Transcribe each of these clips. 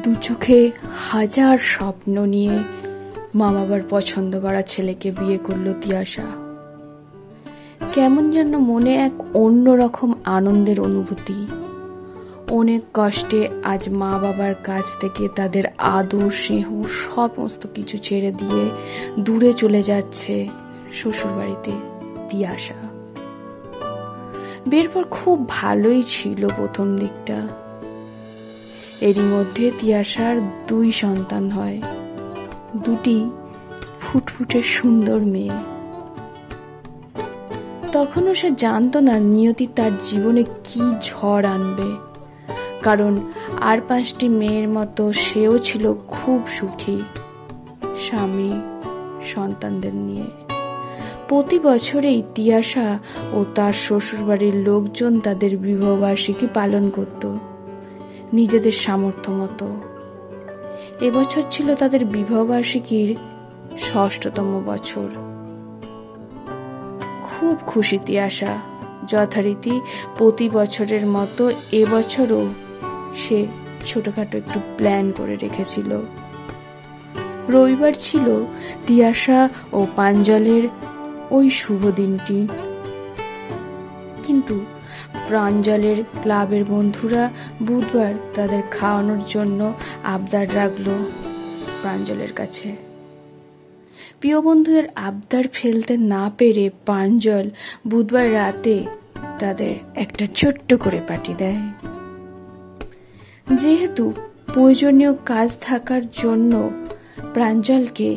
দু চোখে হাজার স্বপ্ন নিয়ে মা বাবার পছন্দ করা ছেলেকে বিয়ে করলো তিয়াশা। কেমন যেন মনে এক অন্যরকম আনন্দের অনুভূতি। অনেক কষ্টে আজ মা বাবার কাছ থেকে তাদের আদর স্নেহ সমস্ত কিছু ছেড়ে দিয়ে দূরে চলে যাচ্ছে শ্বশুরবাড়িতে তিয়াশা। বিয়ের পর খুব ভালোই ছিল প্রথম দিকটা। এরই মধ্যে তিয়াশার 2 সন্তান হয়, 2টি ফুটফুটে সুন্দর মেয়ে। তখনও সে জানতো না নিয়তি তার জীবনে কি ঝড় আনবে, কারণ আর 5টি মেয়ের মতো সেও ছিল খুব সুখী স্বামী সন্তানদের নিয়ে। প্রতি বছরেই তিয়াশা ও তার শ্বশুরবাড়ির লোকজন তাদের বিবাহবার্ষিকী পালন করত নিজেদের সামর্থ্য মতো। এবছর ছিল তাদের বিবাহবার্ষিকীর 6তম বছর। খুব খুশি তিয়াশা। যথারীতি প্রতি বছরের মতো এবছরও সে ছোটখাটো একটু প্ল্যান করে রেখেছিল। রবিবার ছিল তিয়াশা ও প্রাঞ্জলের ওই শুভ দিনটি, কিন্তু প্রাঞ্জলের ক্লাবের বন্ধুরা বুধবার তাদের খাওয়ানোর জন্য আবদার রাখলো প্রাঞ্জলের কাছে। প্রিয় বন্ধুদের আবদার ফেলতে না পেরে প্রাঞ্জল বুধবার রাতে তাদের একটা ছোট্ট করে পার্টি দেয়। যেহেতু প্রয়োজনীয় কাজ থাকার জন্য প্রাঞ্জলকে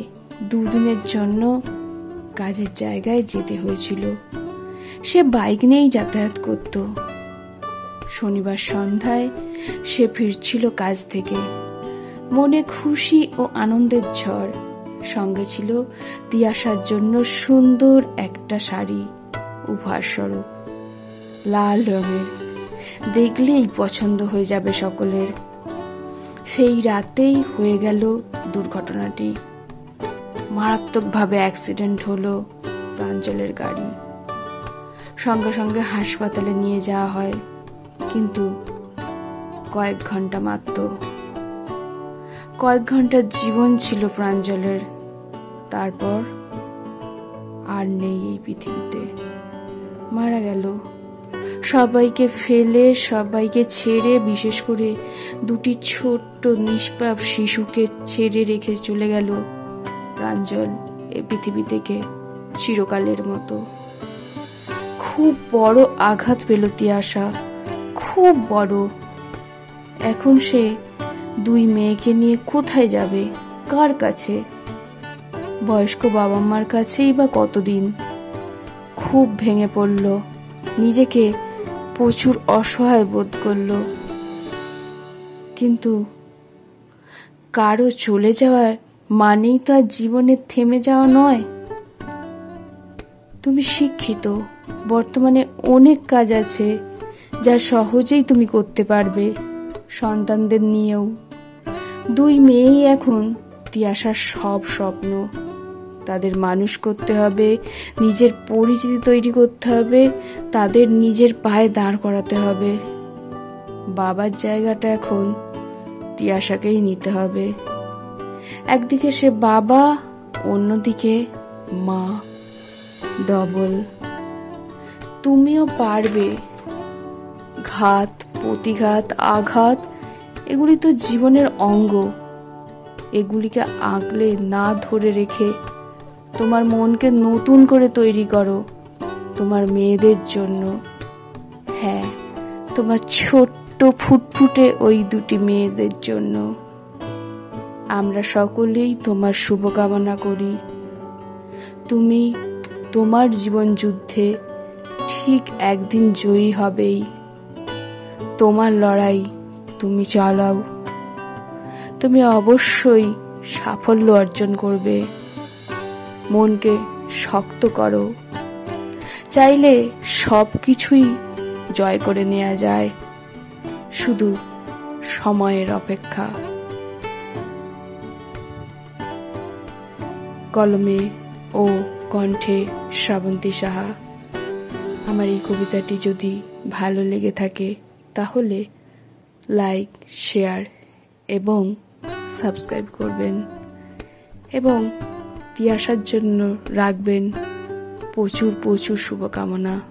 2 দিনের জন্য কাজের জায়গায় যেতে হয়েছিল। সে বাইক নিয়েই যাতায়াত করত। শনিবার সন্ধ্যায় সে ফিরছিল কাজ থেকে। মনে খুশি ও আনন্দের ঝড়। সঙ্গে ছিল তিয়াশার জন্য সুন্দর একটা শাড়ি উপহারস্বরূপ, লাল রঙের, দেখলেই পছন্দ হয়ে যাবে সকলের। সেই রাতেই হয়ে গেল দুর্ঘটনাটি। মারাত্মকভাবে অ্যাক্সিডেন্ট হলো প্রাঞ্জলের গাড়ি। সঙ্গে সঙ্গে হাসপাতালে নিয়ে যাওয়া হয়, কিন্তু কয়েক ঘন্টা মাত্র। কয়েক ঘন্টার জীবন ছিল প্রাঞ্জলের। তারপর আর নেই এই পৃথিবীতে, মারা গেল। সবাইকে ফেলে, সবাইকে ছেড়ে, বিশেষ করে 2টি ছোট্ট নিষ্পাপ শিশুকে ছেড়ে রেখে চলে গেল প্রাঞ্জল এই পৃথিবী থেকে চিরকালের মতো। খুব বড় আঘাত পেল তিয়াশা, খুব বড়। এখন সে 2 মেয়েকে নিয়ে কোথায় যাবে, কার কাছে? বয়স্ক বাবা মার কাছেই বা কতদিন? খুব ভেঙে পড়ল, নিজেকে প্রচুর অসহায় বোধ করল। কিন্তু কারো চলে যাওয়া মানেই তো আর জীবনের থেমে যাওয়া নয়। তুমি শিক্ষিত, বর্তমানে অনেক কাজ আছে যা সহজেই তুমি করতে পারবে সন্তানদের নিয়েও। 2 মেয়েই এখন তিয়াশার সব স্বপ্ন। তাদের মানুষ করতে হবে, নিজের পরিচিতি তৈরি করতে হবে, তাদের নিজের পায়ে দাঁড় করাতে হবে। বাবার জায়গাটা এখন তিয়াশাকেই নিতে হবে। একদিকে সে বাবা, অন্যদিকে মা, ডবল। তুমিও পারবে। ঘাত, প্রতিঘাত, আঘাত এগুলি তো জীবনের অঙ্গ। এগুলিকে আঁকলে না ধরে রেখে তোমার মনকে নতুন করে তৈরি করো তোমার মেয়েদের জন্য। হ্যাঁ, তোমার ছোট্ট ফুটফুটে ওই 2টি মেয়েদের জন্য। আমরা সকলেই তোমার শুভকামনা করি। তুমি তোমার জীবন যুদ্ধে ঠিক একদিন জয়ী হবেই। তোমার লড়াই তুমি চালাও। তুমি অবশ্যই সাফল্য অর্জন করবে। মনকে শক্ত করো। চাইলে সবকিছুই জয় করে নেওয়া যায়, শুধু সময়ের অপেক্ষা। কলমে ও কণ্ঠে শ্রাবন্তী সাহা। আমার এই কবিতাটি যদি ভালো লেগে থাকে তাহলে লাইক, শেয়ার এবং সাবস্ক্রাইব করবেন এবং তিয়াশার জন্য রাখবেন প্রচুর প্রচুর শুভকামনা।